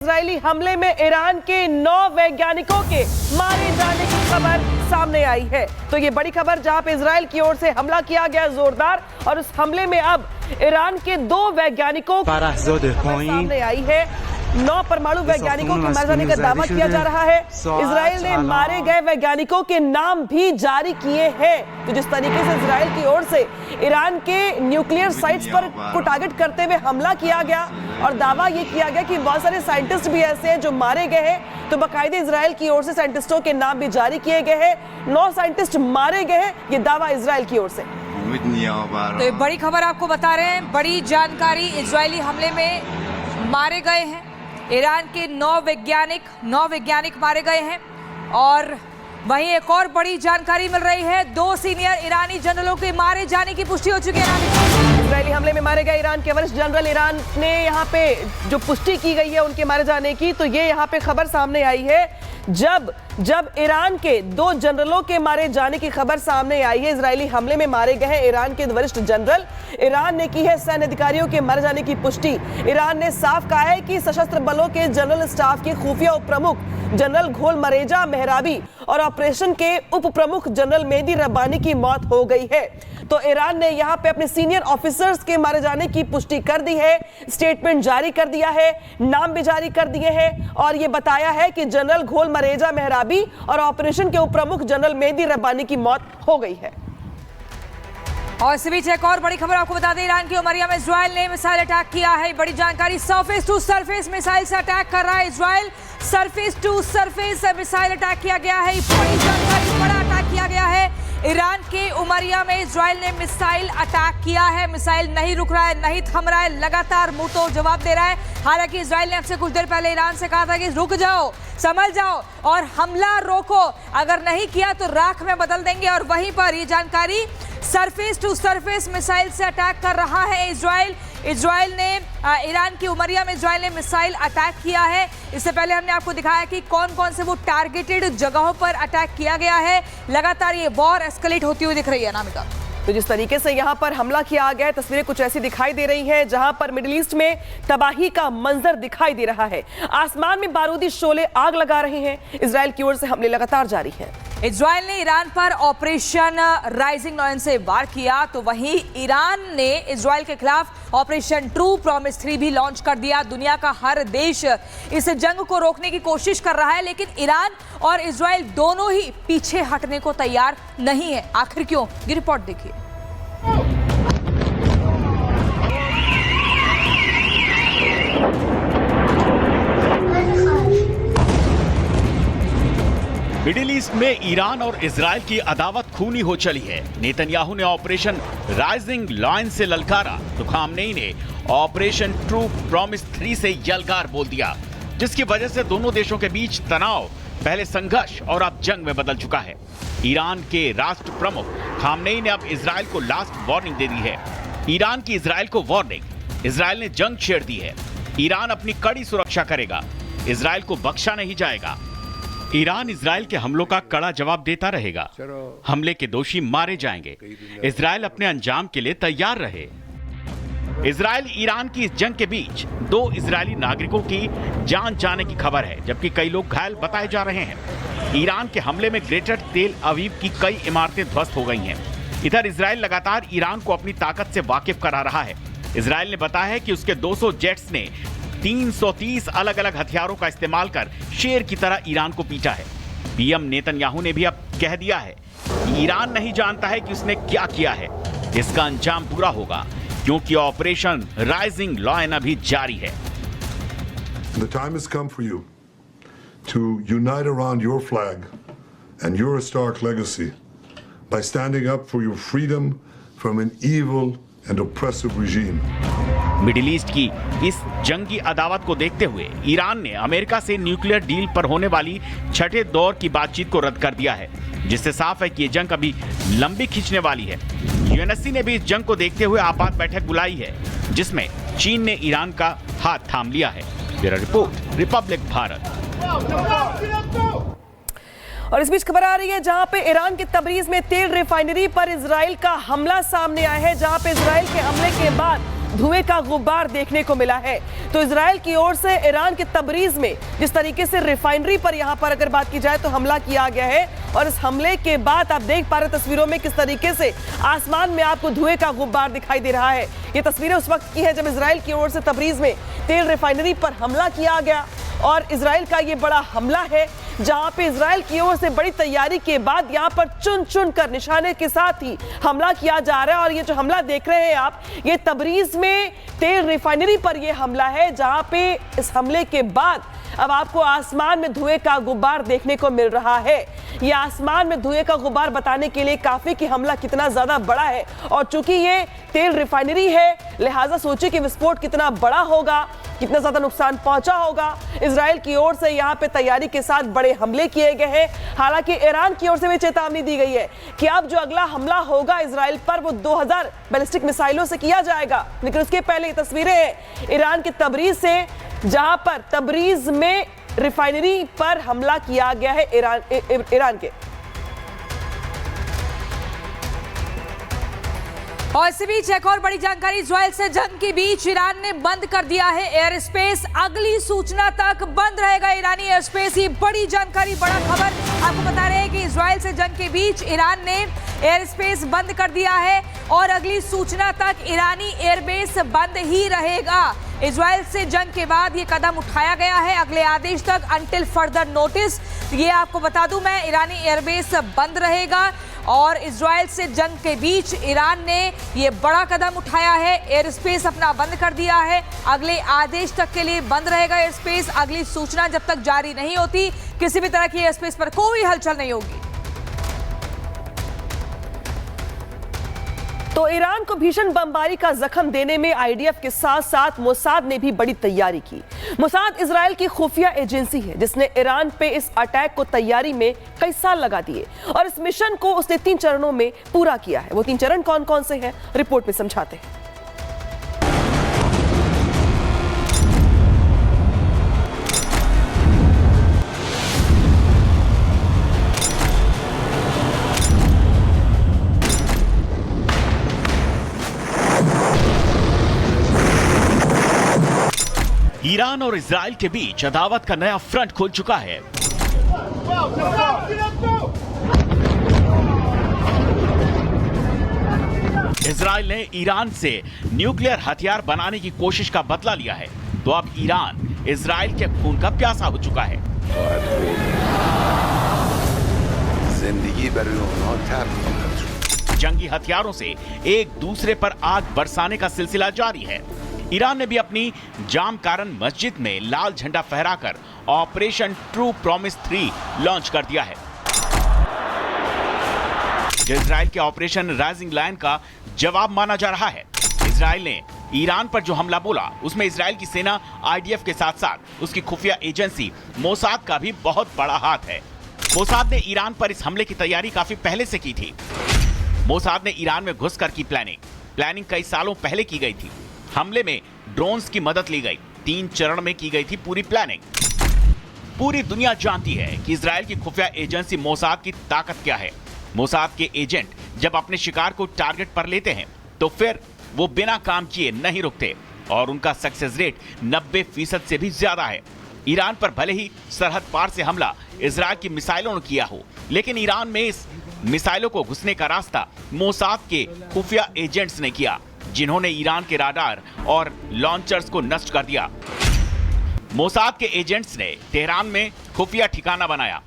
Israeli हमले में Iran के 9 वैज्ञानिकों के मारे जाने की खबर सामने आई है। तो ये बड़ी खबर जहां पे इजराइल की ओर से हमला किया गया जोरदार, और उस हमले में अब ईरान के 2 वैज्ञानिकों की सामने आई है। 9 परमाणु वैज्ञानिकों के मारे जाने का दावा किया जा रहा है। इजराइल ने मारे गए वैज्ञानिकों के नाम भी जारी किए हैं। तो जिस तरीके से इजराइल की ओर से ईरान के न्यूक्लियर साइट्स पर को टारगेट करते हुए हमला किया गया और दावा ये किया गया कि बहुत सारे साइंटिस्ट भी ऐसे हैं जो मारे गए हैं, तो बाकायदे इजराइल की ओर से साइंटिस्टों के नाम भी जारी किए गए हैं। 9 साइंटिस्ट मारे गए हैं, ये दावा इजराइल की ओर से। तो ये बड़ी खबर आपको बता रहे हैं, बड़ी जानकारी। इजरायली हमले में मारे गए हैं ईरान के 9 वैज्ञानिक मारे गए हैं। और वहीं एक और बड़ी जानकारी मिल रही है, 2 सीनियर ईरानी जनरलों के मारे जाने की पुष्टि हो चुकी है। इजरायली हमले में मारे गए ईरान के वरिष्ठ जनरल, ईरान ने यहाँ पे जो पुष्टि की गई है उनके मारे जाने की, तो ये यहाँ पे खबर सामने आई है जब ईरान के 2 जनरलों के मारे जाने की खबर सामने आई है। इजरायली हमले में मारे गए हैं ईरान के वरिष्ठ जनरल। ईरान ने की है सैन्य अधिकारियों के मारे जाने की पुष्टि। ईरान ने साफ कहा है कि सशस्त्र बलों के जनरल स्टाफ के खुफिया उप प्रमुख जनरल घोलमरेजा मेहराबी और ऑपरेशन के उप प्रमुख जनरल मेहदी रब्बानी की मौत हो गई है। तो ईरान ने यहाँ पे अपने सीनियर ऑफिसर्स के मारे जाने की पुष्टि कर दी है, स्टेटमेंट जारी कर दिया है, नाम भी जारी कर दिए हैं और ये बताया है कि जनरल घोलमरेजा मेहराबी और ऑपरेशन के उप प्रमुख जनरल मेहदी रब्बानी की मौत हो गई है। और इस बीच एक और बड़ी खबर आपको बता दें, ईरान की उमरिया में इजराइल ने मिसाइल अटैक किया है। बड़ी जानकारी, सरफेस टू सरफेस मिसाइल से अटैक कर रहा है Israel. Surface to surface missile attack किया गया है। बड़ी जानकारी, बड़ा अटैक किया गया है ईरान के उमरिया में। इजराइल ने मिसाइल अटैक किया है। मिसाइल नहीं रुक रहा है, नहीं थम रहा है, लगातार मुंह तोड़ जवाब दे रहा है। हालांकि इजराइल ने अब से कुछ देर पहले ईरान से कहा था कि रुक जाओ, समझ जाओ और हमला रोको, अगर नहीं किया तो राख में बदल देंगे। और वहीं पर ये जानकारी, सरफेस टू सरफेस मिसाइल से अटैक कर रहा है इजराइल ने ईरान की उमरिया में इजराइल ने मिसाइल अटैक किया है। इससे पहले हमने आपको दिखाया कि कौन कौन से वो टारगेटेड जगहों पर अटैक किया गया है। लगातार ये वॉर एस्केलेट होती हुई दिख रही है। नामिका, तो जिस तरीके से यहाँ पर हमला किया गया है, तस्वीरें कुछ ऐसी दिखाई दे रही हैं जहां पर मिडिल ईस्ट में तबाही का मंजर दिखाई दे रहा है। आसमान में बारूदी शोले आग लगा रहे हैं। इजराइल की ओर से हमले लगातार जारी हैं। इजराइल ने ईरान पर ऑपरेशन राइजिंग लायन से वार किया, तो वहीं ईरान ने इजराइल के खिलाफ ऑपरेशन ट्रू प्रॉमिस 3 भी लॉन्च कर दिया। दुनिया का हर देश इस जंग को रोकने की कोशिश कर रहा है, लेकिन ईरान और इजराइल दोनों ही पीछे हटने को तैयार नहीं है। आखिर क्यों, ये रिपोर्ट देखिए। मिडिल ईस्ट में ईरान और इजराइल की अदावत खूनी हो चली है। नेतन्याहू ने ऑपरेशन राइजिंग लायन से ललकारा तो खामनेई ने ऑपरेशन ट्रू प्रॉमिस 3 से यलगार बोल दिया, जिसकी वजह से दोनों देशों के बीच तनाव पहले संघर्ष और अब जंग में बदल चुका है। ईरान के राष्ट्र प्रमुख खामनेई ने अब इजराइल को लास्ट वार्निंग दे दी है। ईरान की इजराइल को वार्निंग, इजराइल ने जंग छेड़ दी है। ईरान अपनी कड़ी सुरक्षा करेगा, इजराइल को बख्शा नहीं जाएगा। ईरान इजराइल के हमलों का कड़ा जवाब देता रहेगा। हमले के दोषी मारे जाएंगे। इजराइल अपने अंजाम के लिए तैयार रहे। इजराइल ईरान की इस जंग के बीच 2 इजरायली नागरिकों की जान जाने की खबर है, जबकि कई लोग घायल बताए जा रहे हैं। ईरान के हमले में ग्रेटर तेल अवीव की कई इमारतें ध्वस्त हो गई हैं। इधर इजराइल लगातार ईरान को अपनी ताकत से वाकिफ करा रहा है। इजराइल ने बताया है कि उसके 200 जेट्स ने 330 अलग अलग हथियारों का इस्तेमाल कर शेर की तरह ईरान को पीटा है। पीएम नेतन्याहू ने भी अब कह दिया है कि ईरान नहीं जानता है कि उसने क्या किया है। इसका अंजाम बुरा होगा, क्योंकि ऑपरेशन राइजिंग लायन अभी जारी है। The time has come for you to unite around your flag and your historic legacy by standing up for your freedom from an evil and oppressive regime. Middle east की इस जंगी अदावत को देखते हुए Iran ने America से nuclear deal पर होने वाली छठे दौर की बातचीत को रद्द कर दिया है, जिससे साफ है कि ये जंग अभी लंबी खींचने वाली है। यूएनएससी ने भी इस जंग को देखते हुए आपात बैठक बुलाई है, जिसमें चीन ने ईरान का हाथ थाम लिया है। Bureau report, Republic Bharat. और इस बीच खबर आ रही है जहां पे ईरान के तबरीज में तेल रिफाइनरी पर इजराइल का हमला सामने आया है, जहां पे इजराइल के हमले के बाद धुएं का गुब्बार देखने को मिला है। तो इजराइल की ओर से ईरान के तबरीज में जिस तरीके से रिफाइनरी पर यहां पर अगर बात की जाए तो हमला किया गया है, और इस हमले के बाद आप देख पा रहे तस्वीरों में किस तरीके से आसमान में आपको धुएं का गुब्बार दिखाई दे रहा है। ये तस्वीरें उस वक्त की है जब इजराइल की ओर से तबरीज में तेल रिफाइनरी पर हमला किया गया, और इजराइल का ये बड़ा हमला है जहां पे इजराइल की ओर से बड़ी तैयारी के बाद यहां पर चुन चुन कर निशाने के साथ ही हमला किया जा रहा है। और ये जो हमला देख रहे हैं आप, ये तबरीज में तेल रिफाइनरी पर ये हमला है जहां पे इस हमले के बाद अब आपको आसमान में धुएं का गुब्बार देखने को मिल रहा है। ये आसमान में धुएं का गुब्बार बताने के लिए काफी कि हमला कितना ज्यादा बड़ा है, और चूंकि ये तेल रिफाइनरी है लिहाजा सोचिए कि विस्फोट कितना बड़ा होगा, कितना ज्यादा नुकसान पहुंचा होगा। इजराइल की ओर से यहां पे तैयारी के साथ बड़े हमले किए गए हैं। हालांकि ईरान की ओर से भी चेतावनी दी गई है कि अब जो अगला हमला होगा इजराइल पर वो 2000 बैलिस्टिक मिसाइलों से किया जाएगा। लेकिन उसके पहले ये तस्वीरें हैं ईरान के तबरीज से, जहां पर तबरीज में रिफाइनरी पर हमला किया गया है ईरान के। और इसी बीच एक और बड़ी जानकारी, इजराइल से जंग के बीच ईरान ने बंद कर दिया है एयर स्पेस। अगली सूचना तक बंद रहेगा ईरानी एयर स्पेस। ये बड़ी जानकारी, बड़ा खबर आपको बता रहे हैं कि इजराइल से जंग के बीच ईरान ने एयर स्पेस बंद कर दिया है, और अगली सूचना तक ईरानी एयरबेस बंद ही रहेगा। इजराइल से जंग के बाद ये कदम उठाया गया है, अगले आदेश तक, अंटिल फर्दर नोटिस। ये आपको बता दूं मैं, ईरानी एयरबेस बंद रहेगा। और इजराइल से जंग के बीच ईरान ने ये बड़ा कदम उठाया है, एयर स्पेस अपना बंद कर दिया है। अगले आदेश तक के लिए बंद रहेगा एयर स्पेस। अगली सूचना जब तक जारी नहीं होती, किसी भी तरह की एयर स्पेस पर कोई हलचल नहीं होगी। तो ईरान को भीषण बमबारी का जख्म देने में आईडीएफ के साथ साथ मोसाद ने भी बड़ी तैयारी की। मोसाद इजराइल की खुफिया एजेंसी है जिसने ईरान पे इस अटैक को तैयारी में कई साल लगा दिए, और इस मिशन को उसने 3 चरणों में पूरा किया है। वो 3 चरण कौन कौन से हैं, रिपोर्ट में समझाते हैं। ईरान और इजराइल के बीच अदावत का नया फ्रंट खुल चुका है। इजराइल ने ईरान से न्यूक्लियर हथियार बनाने की कोशिश का बदला लिया है, तो अब ईरान इजराइल के खून का प्यासा हो चुका है। जंगी हथियारों से एक दूसरे पर आग बरसाने का सिलसिला जारी है। ईरान ने भी अपनी जाम कारण मस्जिद में लाल झंडा फहराकर ऑपरेशन ट्रू प्रॉमिस 3 लॉन्च कर दिया है, जो इजराइल के ऑपरेशन राइजिंग लायन का जवाब माना जा रहा है। इजराइल ने ईरान पर जो हमला बोला उसमें इजराइल की सेना, आईडीएफ के साथ साथ उसकी खुफिया एजेंसी मोसाद का भी बहुत बड़ा हाथ है। मोसाद ने ईरान पर इस हमले की तैयारी काफी पहले से की थी। मोसाद ने ईरान में घुसकर की प्लानिंग कई सालों पहले की गई थी। हमले में ड्रोन्स की मदद ली गई, 3 चरण में की गई थी पूरी प्लानिंग। पूरी दुनिया जानती है कि इजराइल की खुफिया एजेंसी मोसाद की ताकत क्या है। मोसाद के एजेंट जब अपने शिकार को टारगेट पर लेते हैं तो फिर वो बिना काम किए नहीं रुकते, और उनका सक्सेस रेट 90% से भी ज्यादा है। ईरान पर भले ही सरहद पार से हमला इजराइल की मिसाइलों ने किया हो, लेकिन ईरान में इस मिसाइलों को घुसने का रास्ता मोसाद के खुफिया एजेंट्स ने किया, जिन्होंने ईरान के राडार और लॉन्चर्स को नष्ट कर दिया। मोसाद के एजेंट्स ने तेहरान में खुफिया ठिकाना बनाया,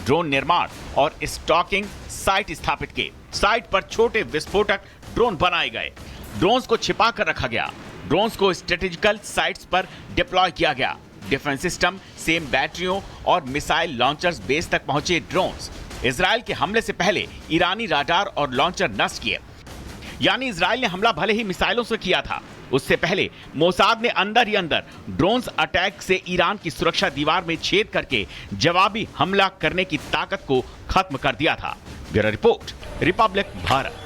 ड्रोन निर्माण और स्टॉकिंग साइट स्थापित किए। साइट पर छोटे विस्फोटक ड्रोन बनाए गए, ड्रोन्स को छिपा कर रखा गया, ड्रोन्स को स्ट्रेटेजिकल साइट्स पर डिप्लॉय किया गया। डिफेंस सिस्टम, सेम बैटरियों और मिसाइल लॉन्चर्स बेस तक पहुंचे ड्रोन्स इजराइल के हमले से पहले ईरानी राडार और लॉन्चर नष्ट किए। यानी इजराइल ने हमला भले ही मिसाइलों से किया था, उससे पहले मोसाद ने अंदर ही अंदर ड्रोन्स अटैक से ईरान की सुरक्षा दीवार में छेद करके जवाबी हमला करने की ताकत को खत्म कर दिया था। Bureau report, Republic Bharat.